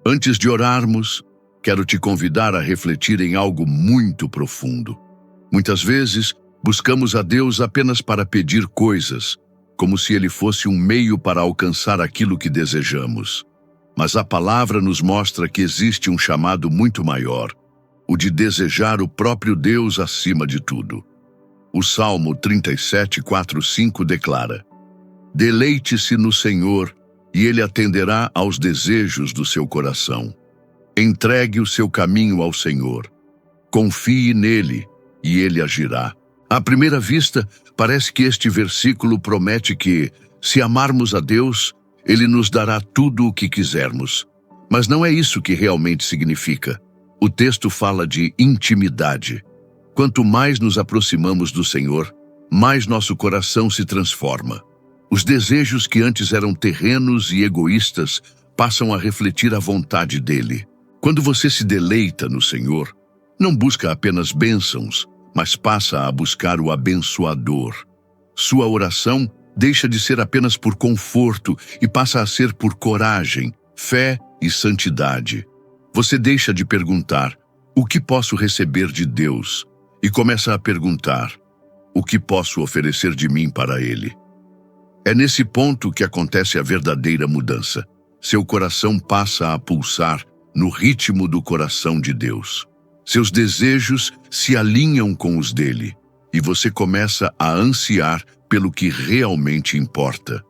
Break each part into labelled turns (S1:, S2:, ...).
S1: Antes de orarmos, quero te convidar a refletir em algo muito profundo. Muitas vezes, buscamos a Deus apenas para pedir coisas, como se Ele fosse um meio para alcançar aquilo que desejamos. Mas a palavra nos mostra que existe um chamado muito maior, o de desejar o próprio Deus acima de tudo. O Salmo 37, 4, 5 declara: Deleite-se no Senhor, e Ele atenderá aos desejos do seu coração. Entregue o seu caminho ao Senhor. Confie nele, e Ele agirá. À primeira vista, parece que este versículo promete que, se amarmos a Deus, Ele nos dará tudo o que quisermos. Mas não é isso que realmente significa. O texto fala de intimidade. Quanto mais nos aproximamos do Senhor, mais nosso coração se transforma. Os desejos que antes eram terrenos e egoístas passam a refletir a vontade dele. Quando você se deleita no Senhor, não busca apenas bênçãos, mas passa a buscar o abençoador. Sua oração deixa de ser apenas por conforto e passa a ser por coragem, fé e santidade. Você deixa de perguntar: o que posso receber de Deus? E começa a perguntar: o que posso oferecer de mim para Ele? É nesse ponto que acontece a verdadeira mudança. Seu coração passa a pulsar no ritmo do coração de Deus. Seus desejos se alinham com os dele, e você começa a ansiar pelo que realmente importa.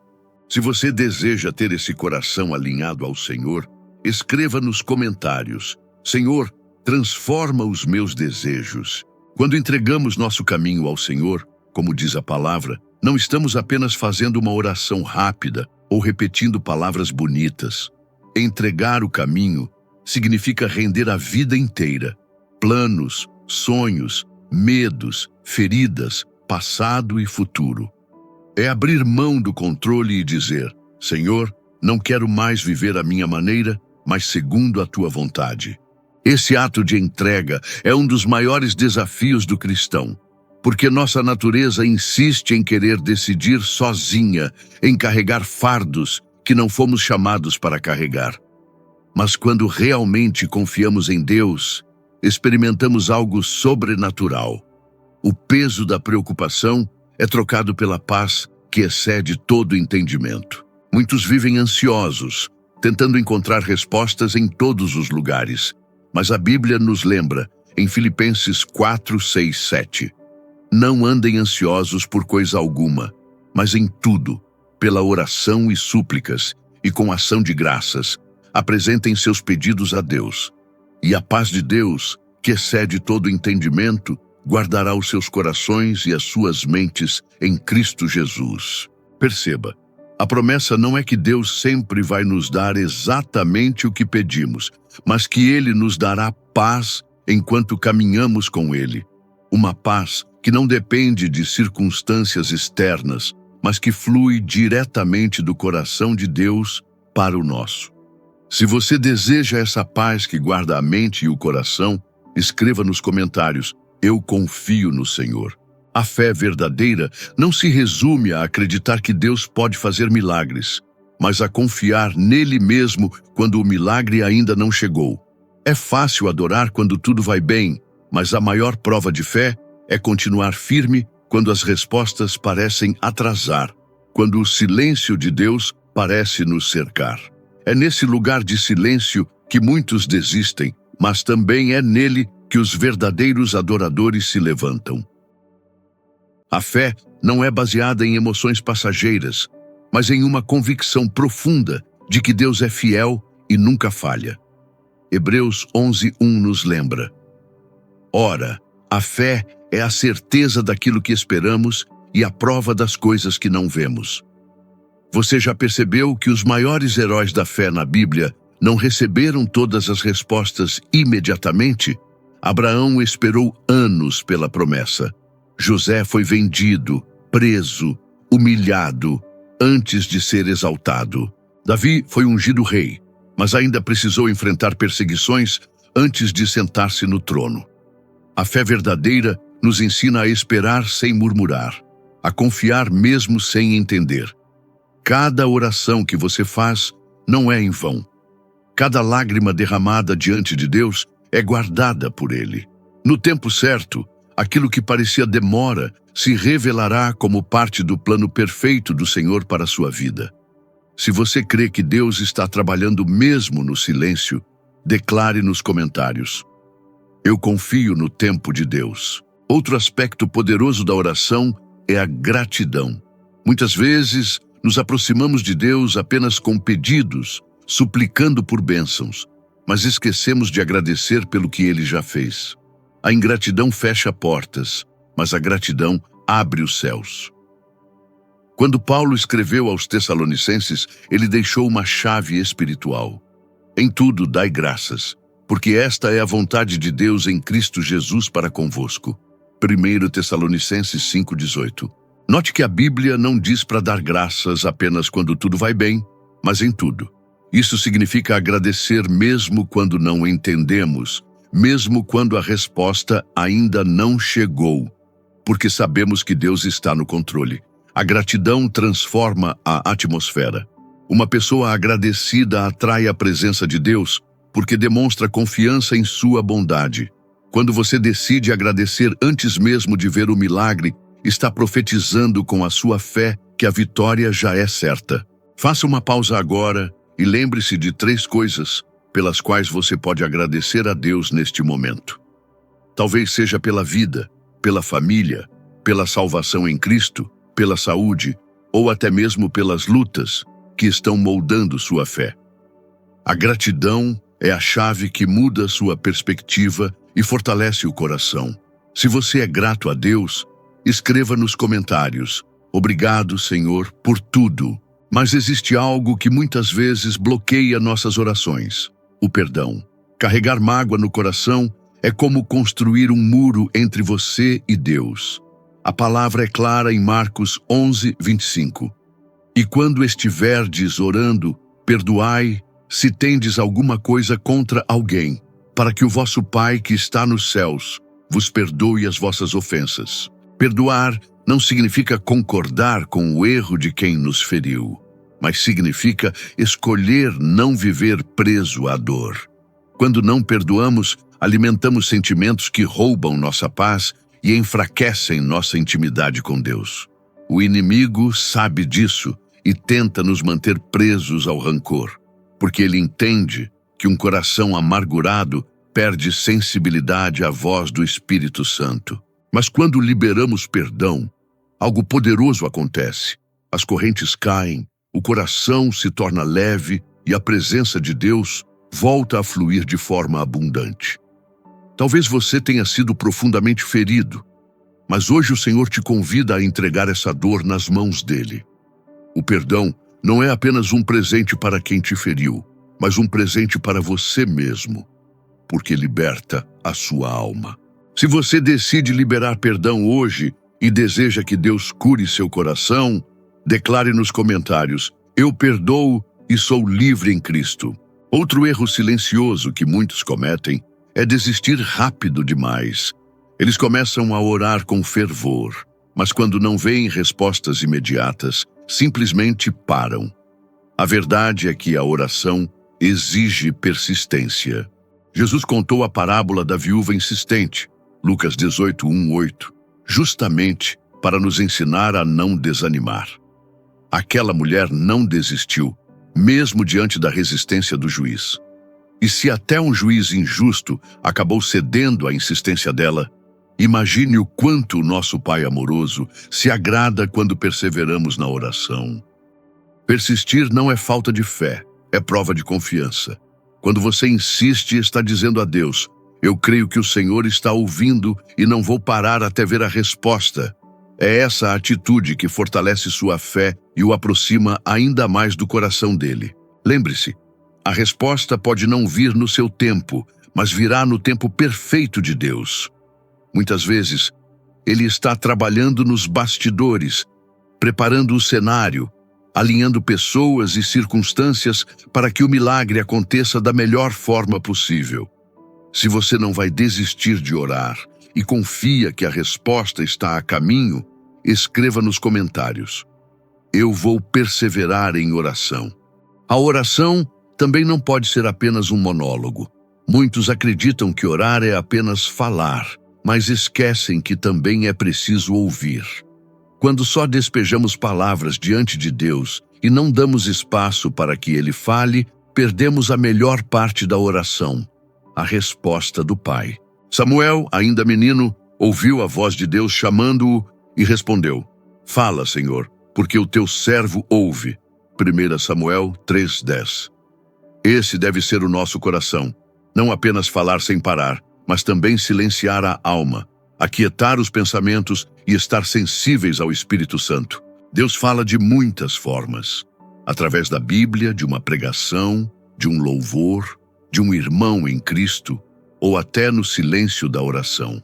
S1: Se você deseja ter esse coração alinhado ao Senhor, escreva nos comentários: Senhor, transforma os meus desejos. Quando entregamos nosso caminho ao Senhor, como diz a palavra, não estamos apenas fazendo uma oração rápida ou repetindo palavras bonitas. Entregar o caminho significa render a vida inteira. Planos, sonhos, medos, feridas, passado e futuro. É abrir mão do controle e dizer: Senhor, não quero mais viver a minha maneira, mas segundo a tua vontade. Esse ato de entrega é um dos maiores desafios do cristão, porque nossa natureza insiste em querer decidir sozinha, em carregar fardos que não fomos chamados para carregar. Mas quando realmente confiamos em Deus, experimentamos algo sobrenatural. O peso da preocupação é trocado pela paz que excede todo entendimento. Muitos vivem ansiosos, tentando encontrar respostas em todos os lugares. Mas a Bíblia nos lembra, em Filipenses 4, 6, 7, não andem ansiosos por coisa alguma, mas em tudo, pela oração e súplicas, e com ação de graças, apresentem seus pedidos a Deus. E a paz de Deus, que excede todo entendimento, guardará os seus corações e as suas mentes em Cristo Jesus. Perceba, a promessa não é que Deus sempre vai nos dar exatamente o que pedimos, mas que Ele nos dará paz enquanto caminhamos com Ele. Uma paz que não depende de circunstâncias externas, mas que flui diretamente do coração de Deus para o nosso. Se você deseja essa paz que guarda a mente e o coração, escreva nos comentários: eu confio no Senhor. A fé verdadeira não se resume a acreditar que Deus pode fazer milagres, mas a confiar nele mesmo quando o milagre ainda não chegou. É fácil adorar quando tudo vai bem, mas a maior prova de fé é continuar firme quando as respostas parecem atrasar, quando o silêncio de Deus parece nos cercar. É nesse lugar de silêncio que muitos desistem, mas também é nele que os verdadeiros adoradores se levantam. A fé não é baseada em emoções passageiras, mas em uma convicção profunda de que Deus é fiel e nunca falha. Hebreus 11:1 nos lembra: ora, a fé é a certeza daquilo que esperamos e a prova das coisas que não vemos. Você já percebeu que os maiores heróis da fé na Bíblia não receberam todas as respostas imediatamente? Abraão esperou anos pela promessa. José foi vendido, preso, humilhado, antes de ser exaltado. Davi foi ungido rei, mas ainda precisou enfrentar perseguições antes de sentar-se no trono. A fé verdadeira nos ensina a esperar sem murmurar, a confiar mesmo sem entender. Cada oração que você faz não é em vão. Cada lágrima derramada diante de Deus é guardada por Ele. No tempo certo, aquilo que parecia demora se revelará como parte do plano perfeito do Senhor para a sua vida. Se você crê que Deus está trabalhando mesmo no silêncio, declare nos comentários: eu confio no tempo de Deus. Outro aspecto poderoso da oração é a gratidão. Muitas vezes, nos aproximamos de Deus apenas com pedidos, suplicando por bênçãos, mas esquecemos de agradecer pelo que Ele já fez. A ingratidão fecha portas, mas a gratidão abre os céus. Quando Paulo escreveu aos Tessalonicenses, ele deixou uma chave espiritual. Em tudo dai graças, porque esta é a vontade de Deus em Cristo Jesus para convosco. 1 Tessalonicenses 5,18. Note que a Bíblia não diz para dar graças apenas quando tudo vai bem, mas em tudo. Isso significa agradecer mesmo quando não entendemos, mesmo quando a resposta ainda não chegou, porque sabemos que Deus está no controle. A gratidão transforma a atmosfera. Uma pessoa agradecida atrai a presença de Deus porque demonstra confiança em sua bondade. Quando você decide agradecer antes mesmo de ver o milagre, está profetizando com a sua fé que a vitória já é certa. Faça uma pausa agora e lembre-se de 3 coisas pelas quais você pode agradecer a Deus neste momento. Talvez seja pela vida, pela família, pela salvação em Cristo, pela saúde ou até mesmo pelas lutas que estão moldando sua fé. A gratidão é a chave que muda sua perspectiva e fortalece o coração. Se você é grato a Deus, escreva nos comentários: obrigado, Senhor, por tudo. Mas existe algo que muitas vezes bloqueia nossas orações: o perdão. Carregar mágoa no coração é como construir um muro entre você e Deus. A palavra é clara em Marcos 11:25. E quando estiverdes orando, perdoai se tendes alguma coisa contra alguém, para que o vosso Pai que está nos céus vos perdoe as vossas ofensas. Perdoar não significa concordar com o erro de quem nos feriu, mas significa escolher não viver preso à dor. Quando não perdoamos, alimentamos sentimentos que roubam nossa paz e enfraquecem nossa intimidade com Deus. O inimigo sabe disso e tenta nos manter presos ao rancor, porque ele entende que um coração amargurado perde sensibilidade à voz do Espírito Santo. Mas quando liberamos perdão, algo poderoso acontece. As correntes caem, o coração se torna leve e a presença de Deus volta a fluir de forma abundante. Talvez você tenha sido profundamente ferido, mas hoje o Senhor te convida a entregar essa dor nas mãos dele. O perdão não é apenas um presente para quem te feriu, mas um presente para você mesmo, porque liberta a sua alma. Se você decide liberar perdão hoje e deseja que Deus cure seu coração, declare nos comentários: eu perdoo e sou livre em Cristo. Outro erro silencioso que muitos cometem é desistir rápido demais. Eles começam a orar com fervor, mas quando não veem respostas imediatas, simplesmente param. A verdade é que a oração exige persistência. Jesus contou a parábola da viúva insistente, Lucas 18:1-8, justamente para nos ensinar a não desanimar. Aquela mulher não desistiu, mesmo diante da resistência do juiz. E se até um juiz injusto acabou cedendo à insistência dela, imagine o quanto o nosso Pai amoroso se agrada quando perseveramos na oração. Persistir não é falta de fé, é prova de confiança. Quando você insiste, está dizendo a Deus: eu creio que o Senhor está ouvindo e não vou parar até ver a resposta. É essa a atitude que fortalece sua fé e o aproxima ainda mais do coração dele. Lembre-se, a resposta pode não vir no seu tempo, mas virá no tempo perfeito de Deus. Muitas vezes, Ele está trabalhando nos bastidores, preparando o cenário, alinhando pessoas e circunstâncias para que o milagre aconteça da melhor forma possível. Se você não vai desistir de orar e confia que a resposta está a caminho, escreva nos comentários: eu vou perseverar em oração. A oração também não pode ser apenas um monólogo. Muitos acreditam que orar é apenas falar, mas esquecem que também é preciso ouvir. Quando só despejamos palavras diante de Deus e não damos espaço para que Ele fale, perdemos a melhor parte da oração, a resposta do Pai. Samuel, ainda menino, ouviu a voz de Deus chamando-o e respondeu: Fala, Senhor, porque o teu servo ouve. 1 Samuel 3:10. Esse deve ser o nosso coração. Não apenas falar sem parar, mas também silenciar a alma, aquietar os pensamentos e estar sensíveis ao Espírito Santo. Deus fala de muitas formas. Através da Bíblia, de uma pregação, de um louvor, de um irmão em Cristo, ou até no silêncio da oração.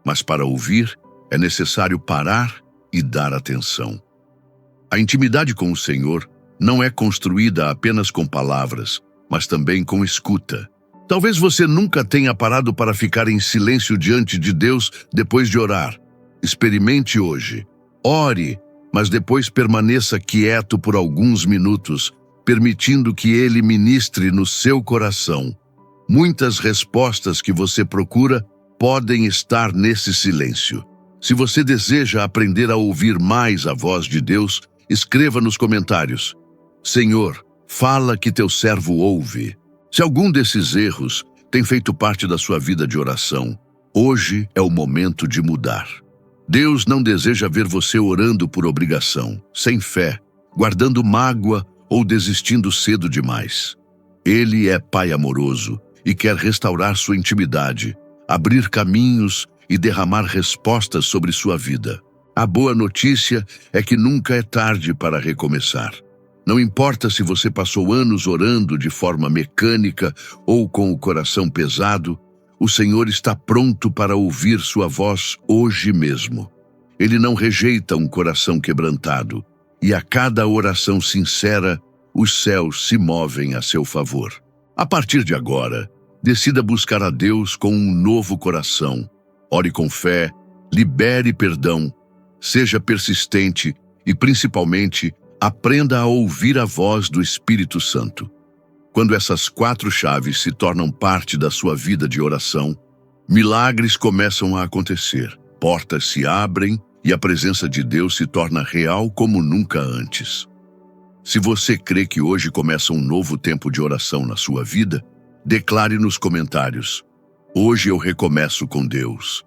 S1: Mas para ouvir, é necessário parar e dar atenção. A intimidade com o Senhor não é construída apenas com palavras, mas também com escuta. Talvez você nunca tenha parado para ficar em silêncio diante de Deus depois de orar. Experimente hoje. Ore, mas depois permaneça quieto por alguns minutos, permitindo que Ele ministre no seu coração. Muitas respostas que você procura podem estar nesse silêncio. Se você deseja aprender a ouvir mais a voz de Deus, escreva nos comentários: Senhor, fala que teu servo ouve. Se algum desses erros tem feito parte da sua vida de oração, hoje é o momento de mudar. Deus não deseja ver você orando por obrigação, sem fé, guardando mágoa ou desistindo cedo demais. Ele é Pai amoroso e quer restaurar sua intimidade, abrir caminhos e derramar respostas sobre sua vida. A boa notícia é que nunca é tarde para recomeçar. Não importa se você passou anos orando de forma mecânica ou com o coração pesado, o Senhor está pronto para ouvir sua voz hoje mesmo. Ele não rejeita um coração quebrantado, e a cada oração sincera, os céus se movem a seu favor. A partir de agora, decida buscar a Deus com um novo coração. Ore com fé, libere perdão, seja persistente e, principalmente, aprenda a ouvir a voz do Espírito Santo. Quando essas 4 chaves se tornam parte da sua vida de oração, milagres começam a acontecer, portas se abrem e a presença de Deus se torna real como nunca antes. Se você crê que hoje começa um novo tempo de oração na sua vida, declare nos comentários: Hoje eu recomeço com Deus.